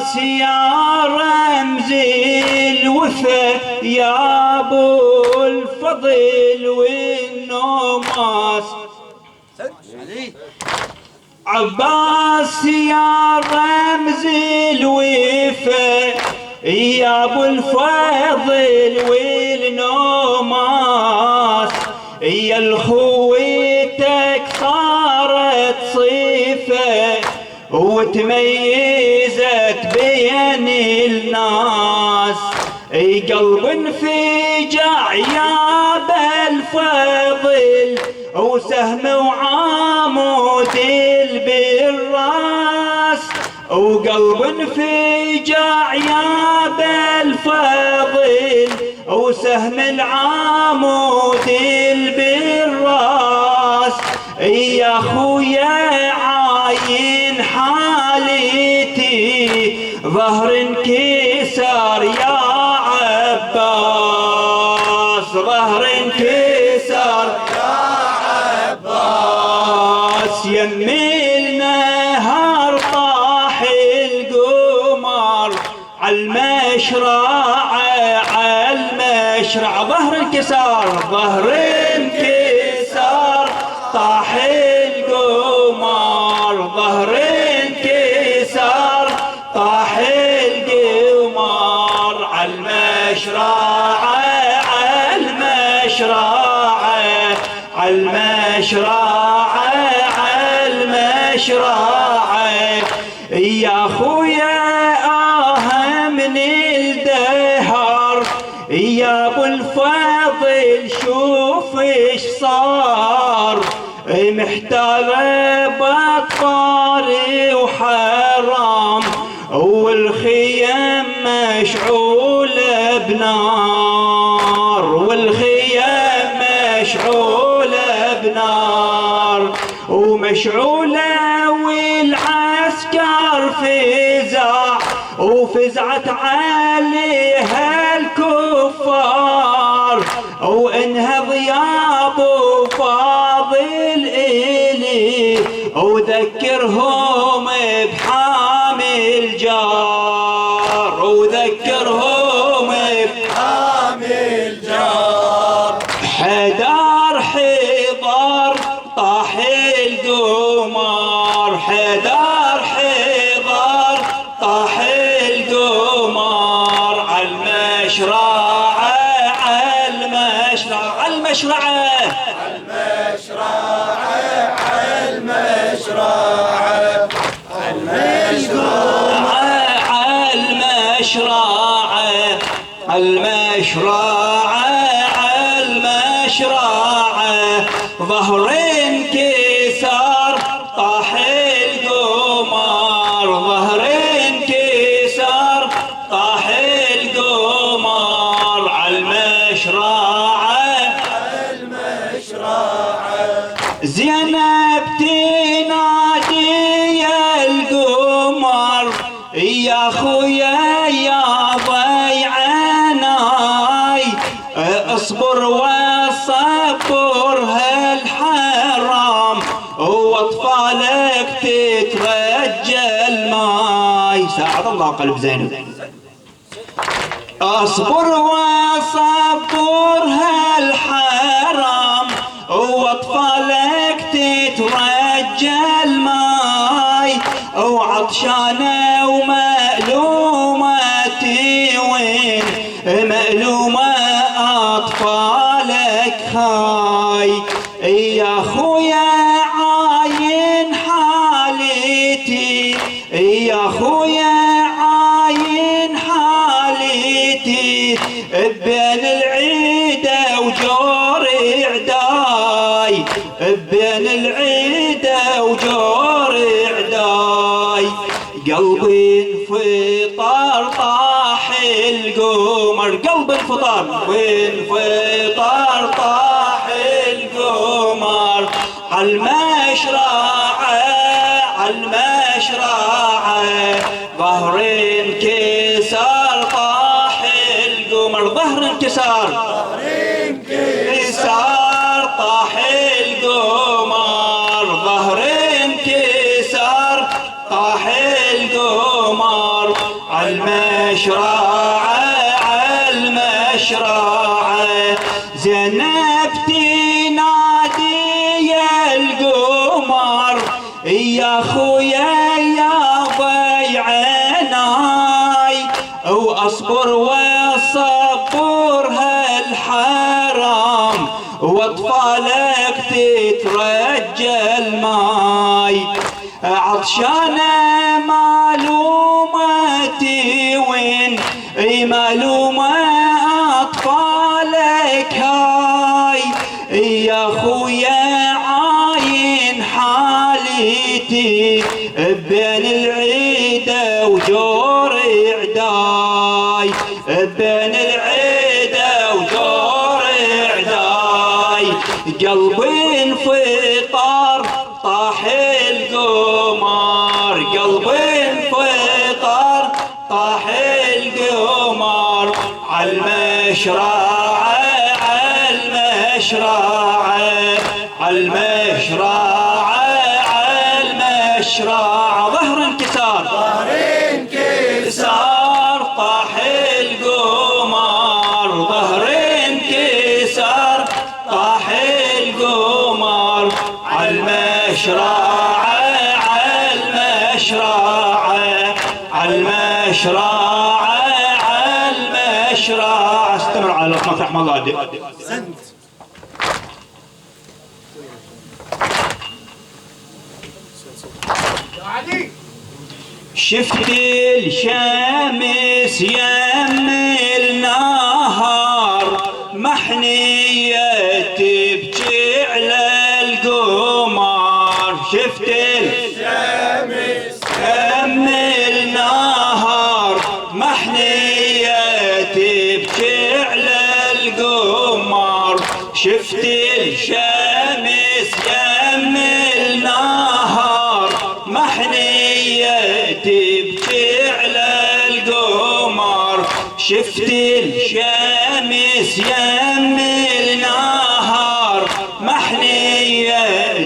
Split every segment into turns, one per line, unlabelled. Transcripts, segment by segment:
عباس يا رمز الوفا يا ابو الفضل والنوماس. عباس يا رمز الوفا يا ابو الفضل والنوماس. يا الخويتك صارت صفه وتميزت بين الناس. قلب انفجع يا بالفضل وسهم وعامود بالراس. وقلب انفجع يا بالفضل وسهم العامود بالراس. يا خويا عاين حالتي ظهر انكسار يا عباس. ظهر انكسار يا عباس. يم النهار طاح القمر عالمشرع عالمشرع. ظهر انكسار ظهر انكسار طاح القمر. ظهر انكسار طاح القمر عالمشرع عالمشرع عالمشرع عالمشرع. يا خويا من الدهر يا ابو الفضل شوف ايش صار. محتار بطار وحرام والخيام مشعولة بنار. والخيام مشعولة بنار ومشعولة والعسكر فزع وفزعت عليها الكفار. وانهض يا ابو فاضل الي وذكرهم بحامي الجار. وذكرهم بحامي الجار. حدار حضار طاح القمر. حدار حضار طاح القمر عالمشرع عالمشرع عالمشرع
المشرع المشرع
المشرع المشرع المشرع. ظهر انكسار طاح القمر. ظهر انكسار طاح القمر عالمشرع
المشرع.
زينب تنادي يا القمر يا خويا يا ضيعناي. اصبر وصبر هالحرام واطفالك تترجى الماي. ساعد الله قلب زينب. اصبر وصبر هالحرام واطفالك تترجى الماي. وعطشانه ومألومتي وين مألومه اطفالك هاي. يا خويا عاين حالتي يا خويا عاين حالتي بين العيدة وجور عداي. بين العيدة وجور عداي. قلبي انفطار طاح القمر. قلب انفطار وانفطار طاح القمر عالمشرع عالمشرع. ظهر انكسار طاح القمر. ظهر انكسار انكسار طاح القمر. ظهر انكسار طاح القمر عالمشرعة عالمشرعة زينب تنادي يا القمر يا خويا يا ضيعناي واصبر وصبر هالحرام واطفالك تترجى الماي عطشانة معلومتي وين اي معلومة اطفالك هاي يا خويا عاين حالتي بين العيدة وجور عداي بين العيدة وجور عداي قلبي انفطر طاح القمر قلبي انفطر طاح القمر عالمشرعة عالمشرعة عالمشرعة عالمشرعة ظهر انكسار
ظهر
انكسار طاح القمر ظهر انكسار طاح القمر عالمشرعة عالمشرعة عالمشرعة عالمشرعة استمر على مطرح مضادئ شفت الشمس يم النهار محنية تبكي على القمر شفت
الشمس
يم النهار محنية تبكي على القمر شفت الشمس يم النهار محنية تبكي على القمر شفت الشمس يم النهار محنية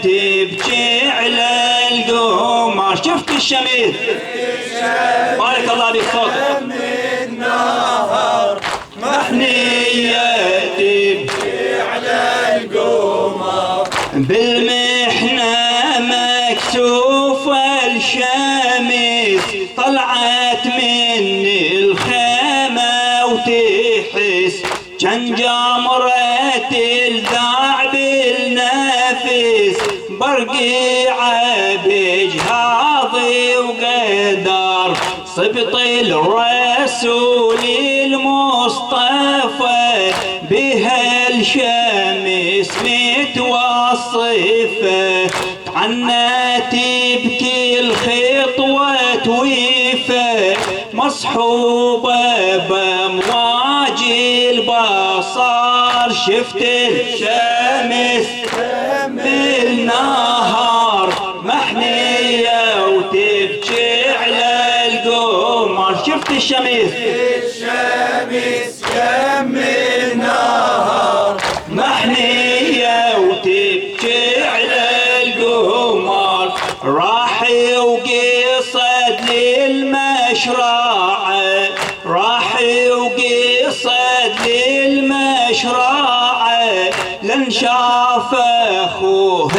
تبكي على القمر شفت الشمس بارك الله بك فوق
النهار
محنية تبكي
على القمر
بالمحنة مكسوفة الشمس طلعت من الخيمة وتحس كان جمرة الذاع بالنفس برقيعة بجهاضي وقدر صبط الرسول المصطفى بها الشمس متوصفة عنت تبكي الخطوة تويفة مصحوبة بأمواج البصر شفت الشمس بالنهار محنية وتبكي على القمر شفت الشمس
يم النهار
محنية وتبكي على القمر راح وقصد للمشرعة راح وقصد للمشرعة لن شاف اخوه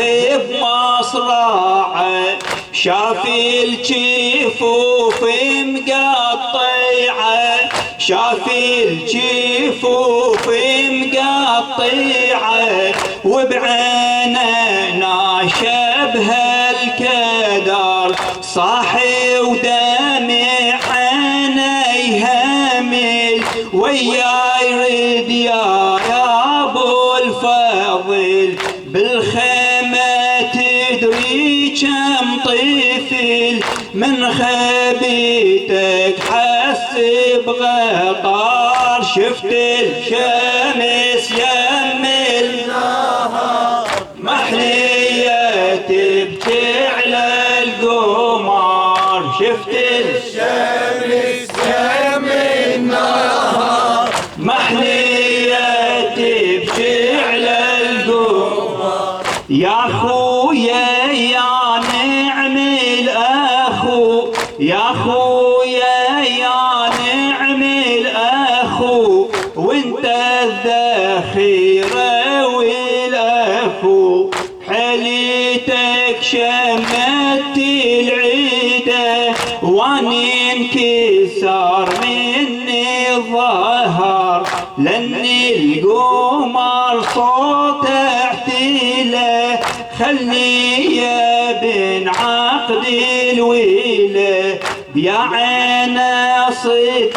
بمصرعه شاف الجفوف مقطعه شاف الجفوف مقطعه وبعينه ناشبها الكدر صاحي ودمع عيني همل ويا يرد يا ابو الفضل بالخيمة تدري كم طفل من خبيتك حس بغطار شفت الشمس يم النهار محنية تبكي على القمر شفت
الشمس يم النهار
محنية تبكي على القمر يا خويا يا نعم الأخو يا خويا يا شمت العيدة واني انكسر مني الظهر لأن القمر صوت اعتيله خلني يا بن عقد الويله يا عينا صيت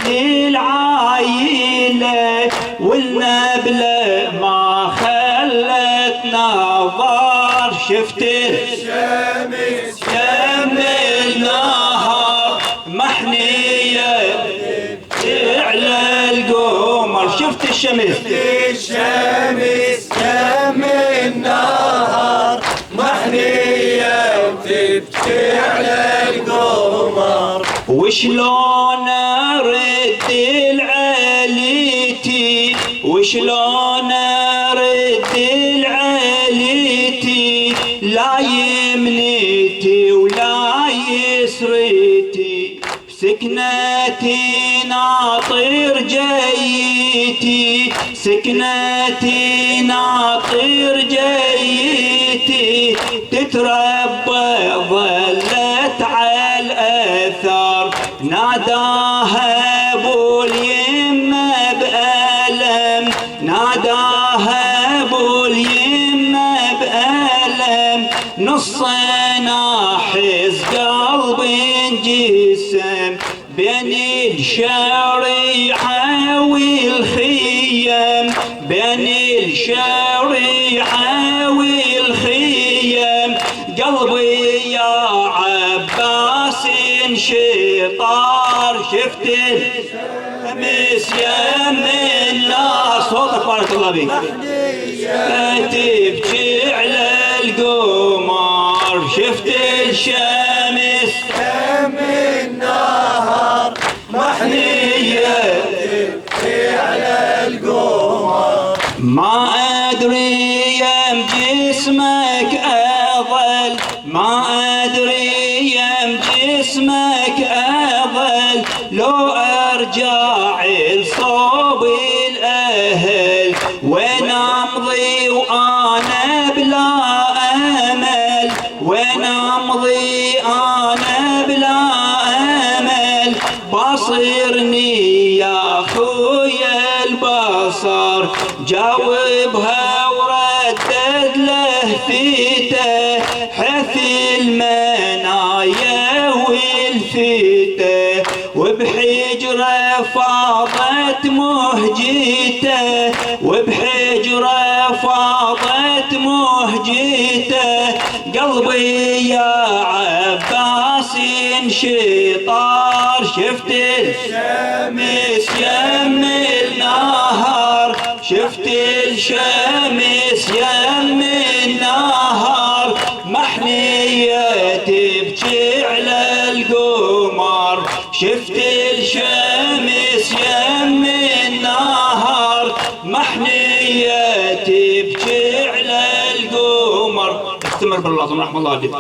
العايله والنبله ما خلت نظر شفت
الشمس
شم النهار محنيه على القمر شفت الشمس
الشمس كم النهار محنية وتبكي على القمر
وشلون ارد العليتي وشلون ارد العليتي لا يمنيتي ولا يسريتي سكنتي ناطر جيتي سكنتي ناطر جيتي تتربى ظلت على الأثر ناداها أبو اليمة بألم ناداها أبو اليمة بألم نص ناحز قلب جسم بين الشريعة والخيم بين الشريعة والخيم قلبي يا عباس انشطار شفت الشمس يم النار صوتك بارك الله بيك تبكي على القمر شفت الشمس
كم النهار محنية تبكي على القمر
ما أدري يم جسمك أظل ما أدري يم جسمك أظل لو أرجع لصوب الأهل وين أمضي وأنا بلا أمل وين أمضي أنا بلا أمل بصيرني يا خويا البصر جاوبها وردد لهفته حث المنايا والفته وبحجره فاضت مهجته وبحجره فاضت مهجته قلبي يا عباس انشطار شفت الشمس يم النهار شفت الشمس يم النهار محنية تبكي على القمر شفت الشمس يم النهار محنية تبكي على القمر استمر بالله رحمه الله عليك.